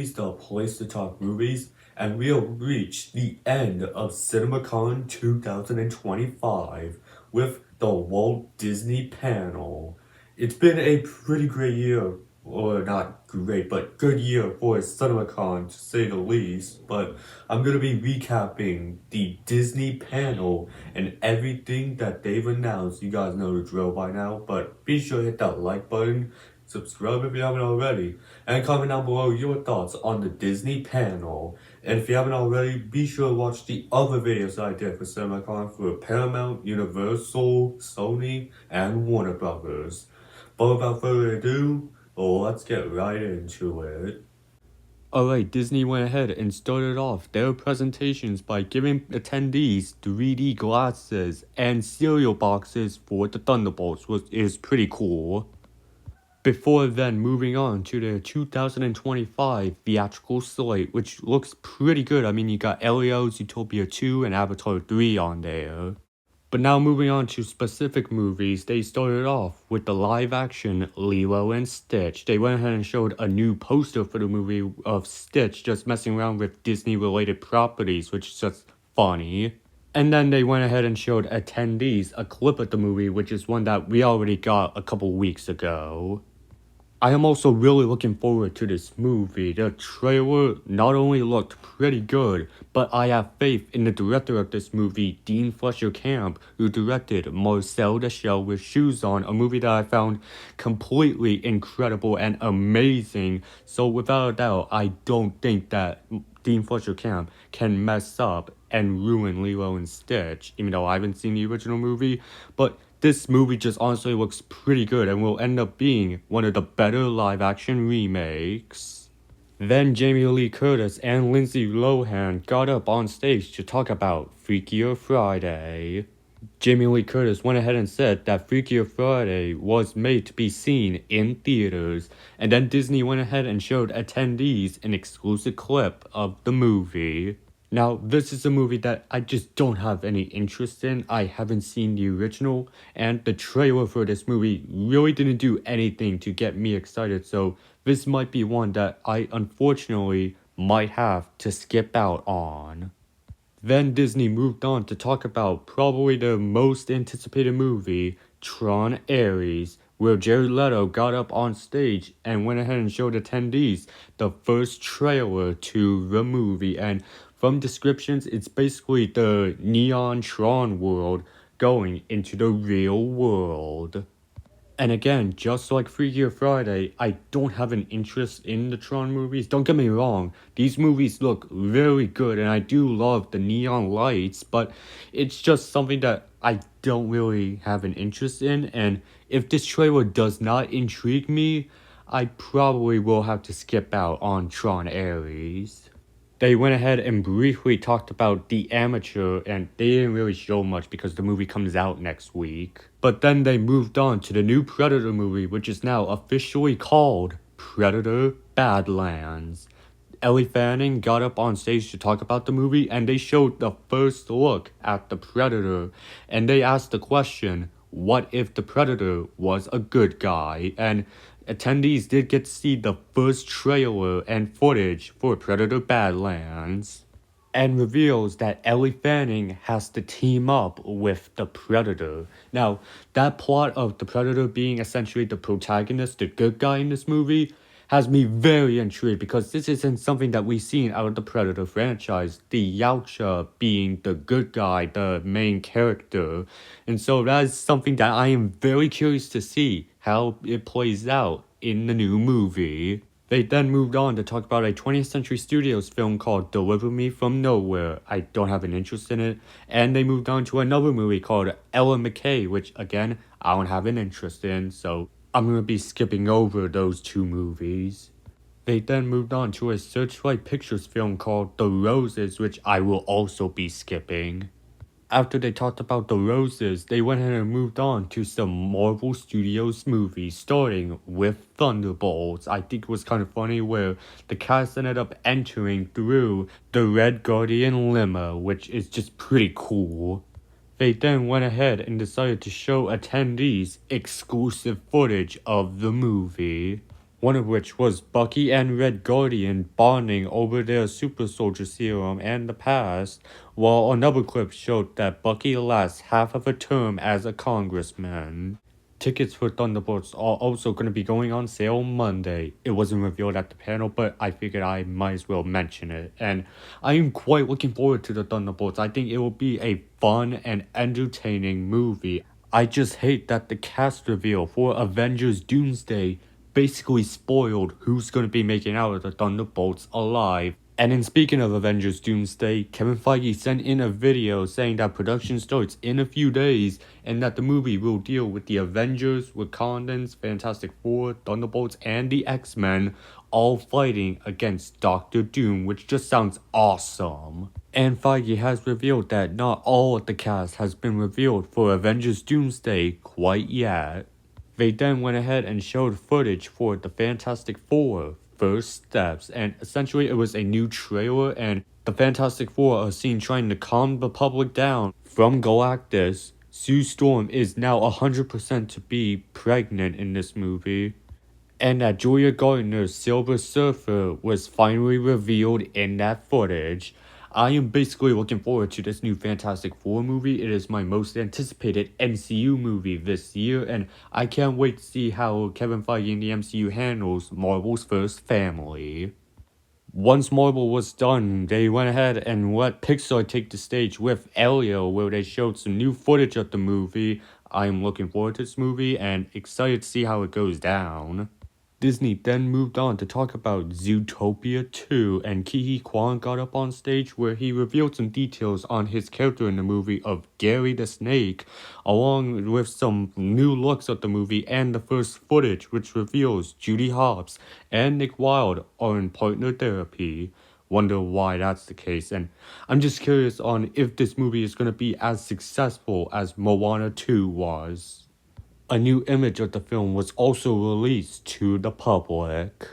movies, the place to talk movies, and we'll reach the end of CinemaCon 2025 with the Walt Disney panel. It's been a pretty great year, or not great, but good year for CinemaCon to say the least, but I'm gonna be recapping the Disney panel and everything that they've announced. You guys know the drill by now, but be sure to hit that like button, subscribe if you haven't already, and comment down below your thoughts on the Disney panel. And if you haven't already, be sure to watch the other videos I did for CinemaCon for Paramount, Universal, Sony, and Warner Brothers. But without further ado, let's get right into it. Alright, Disney went ahead and started off their presentations by giving attendees 3D glasses and cereal boxes for the Thunderbolts, which is pretty cool. Before then, moving on to the 2025 theatrical slate, which looks pretty good. I mean, you got Elio's Zootopia 2 and Avatar 3 on there. But now moving on to specific movies, they started off with the live-action Lilo and Stitch. They went ahead and showed a new poster for the movie of Stitch just messing around with Disney-related properties, which is just funny. And then they went ahead and showed attendees a clip of the movie, which is one that we already got a couple weeks ago. I am also really looking forward to this movie. The trailer not only looked pretty good, but I have faith in the director of this movie, Dean Fletcher Camp, who directed Marcel the Shell with Shoes On, a movie that I found completely incredible and amazing. So without a doubt, I don't think that Dean Fletcher Camp can mess up and ruin Lilo and Stitch, even though I haven't seen the original movie. But this movie just honestly looks pretty good and will end up being one of the better live-action remakes. Then Jamie Lee Curtis and Lindsay Lohan got up on stage to talk about Freakier Friday. Jamie Lee Curtis went ahead and said that Freakier Friday was made to be seen in theaters, and then Disney went ahead and showed attendees an exclusive clip of the movie. Now, this is a movie that I just don't have any interest in. I haven't seen the original, and the trailer for this movie really didn't do anything to get me excited, so this might be one that I unfortunately might have to skip out on. Then Disney moved on to talk about probably the most anticipated movie, Tron Ares, where Jared Leto got up on stage and went ahead and showed attendees the first trailer to the movie. And from descriptions, it's basically the Neon Tron world going into the real world. And again, just like Freakier Friday, I don't have an interest in the Tron movies. Don't get me wrong, these movies look very good and I do love the neon lights, but it's just something that I don't really have an interest in. And if this trailer does not intrigue me, I probably will have to skip out on Tron Ares. They went ahead and briefly talked about The Amateur, and they didn't really show much because the movie comes out next week. But then they moved on to the new Predator movie, which is now officially called Predator Badlands. Ellie Fanning got up on stage to talk about the movie, and they showed the first look at the Predator, and they asked the question, what if the Predator was a good guy? And attendees did get to see the first trailer and footage for Predator Badlands, and reveals that Ellie Fanning has to team up with the Predator. Now, that plot of the Predator being essentially the protagonist, the good guy in this movie, has me very intrigued because this isn't something that we've seen out of the Predator franchise, the Yautja being the good guy, the main character. And so that is something that I am very curious to see how it plays out in the new movie. They then moved on to talk about a 20th Century Studios film called Deliver Me From Nowhere. I don't have an interest in it. And they moved on to another movie called Ella McKay, which again, I don't have an interest in, so I'm going to be skipping over those two movies. They then moved on to a Searchlight Pictures film called The Roses, which I will also be skipping. After they talked about The Roses, they went ahead and moved on to some Marvel Studios movies, starting with Thunderbolts. I think it was kind of funny where the cast ended up entering through the Red Guardian limo, which is just pretty cool. They then went ahead and decided to show attendees exclusive footage of the movie. one of which was Bucky and Red Guardian bonding over their super soldier serum and the past, while another clip showed that Bucky lasts half of a term as a congressman. Tickets for Thunderbolts are also going to be going on sale Monday. It wasn't revealed at the panel, but I figured I might as well mention it. And I am quite looking forward to the Thunderbolts. I think it will be a fun and entertaining movie. I just hate that the cast reveal for Avengers Doomsday basically spoiled who's going to be making out of the Thunderbolts alive. And in speaking of Avengers Doomsday, Kevin Feige sent in a video saying that production starts in a few days and that the movie will deal with the Avengers, Wakandans, Fantastic Four, Thunderbolts, and the X-Men all fighting against Doctor Doom, which just sounds awesome. And Feige has revealed that not all of the cast has been revealed for Avengers Doomsday quite yet. They then went ahead and showed footage for the Fantastic Four first steps, and essentially it was a new trailer, and the Fantastic Four are seen trying to calm the public down from Galactus. Sue Storm is now 100% to be pregnant in this movie, and that Julia Gardner's Silver Surfer was finally revealed in that footage. I am basically looking forward to this new Fantastic Four movie. It is my most anticipated MCU movie this year, and I can't wait to see how Kevin Feige and the MCU handles Marvel's first family. Once Marvel was done, they went ahead and let Pixar take the stage with Elio, where they showed some new footage of the movie. I am looking forward to this movie and excited to see how it goes down. Disney then moved on to talk about Zootopia 2, and Ke Huy Quan got up on stage where he revealed some details on his character in the movie of Gary the Snake, along with some new looks of the movie and the first footage, which reveals Judy Hopps and Nick Wilde are in partner therapy. Wonder why that's the case, and I'm just curious on if this movie is going to be as successful as Moana 2 was. A new image of the film was also released to the public.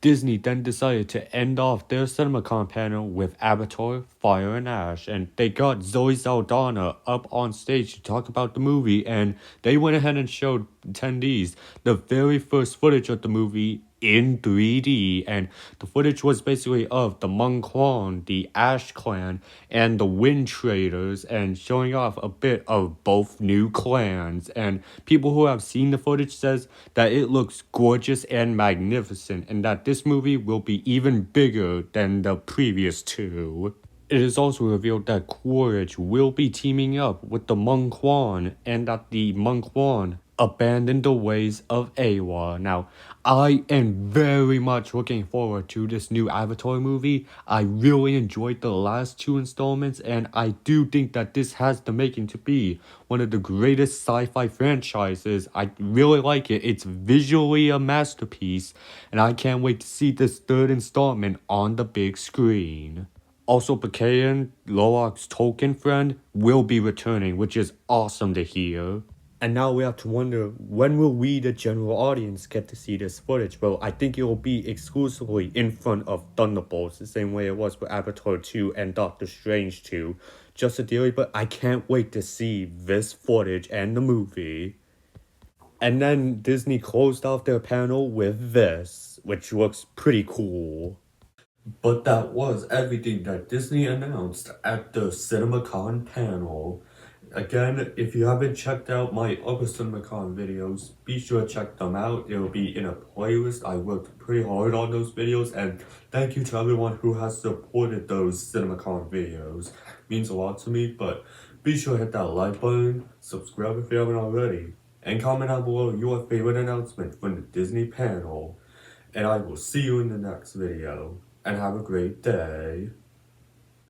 Disney then decided to end off their CinemaCon panel with Avatar, Fire and Ash, and they got Zoe Saldana up on stage to talk about the movie, and they went ahead and showed attendees the very first footage of the movie in 3D, and the footage was basically of the Hmong Kwan, the Ash Clan, and the Wind Traders, and showing off a bit of both new clans. And people who have seen the footage says that it looks gorgeous and magnificent, and that this movie will be even bigger than the previous two. It is also revealed that Quaritch will be teaming up with the Hmong Kwan, and that the Hmong Kwan abandoned the ways of Awa. Now, I am very much looking forward to this new Avatar movie. I really enjoyed the last two installments, and I do think that this has the making to be one of the greatest sci-fi franchises. I really like it. It's visually a masterpiece, and I can't wait to see this third installment on the big screen. Also, Bakayan, Loak's Tolkien friend, will be returning, which is awesome to hear. And now we have to wonder, when will we, the general audience, get to see this footage? Well, I think it will be exclusively in front of Thunderbolts, the same way it was for Avatar 2 and Doctor Strange 2. Just a theory, but I can't wait to see this footage and the movie. And then Disney closed off their panel with this, which looks pretty cool. But that was everything that Disney announced at the CinemaCon panel. Again, if you haven't checked out my other CinemaCon videos, be sure to check them out. It'll be in a playlist. I worked pretty hard on those videos, and thank you to everyone who has supported those CinemaCon videos. It means a lot to me, but be sure to hit that like button, subscribe if you haven't already, and comment down below your favorite announcement from the Disney panel. And I will see you in the next video, and have a great day.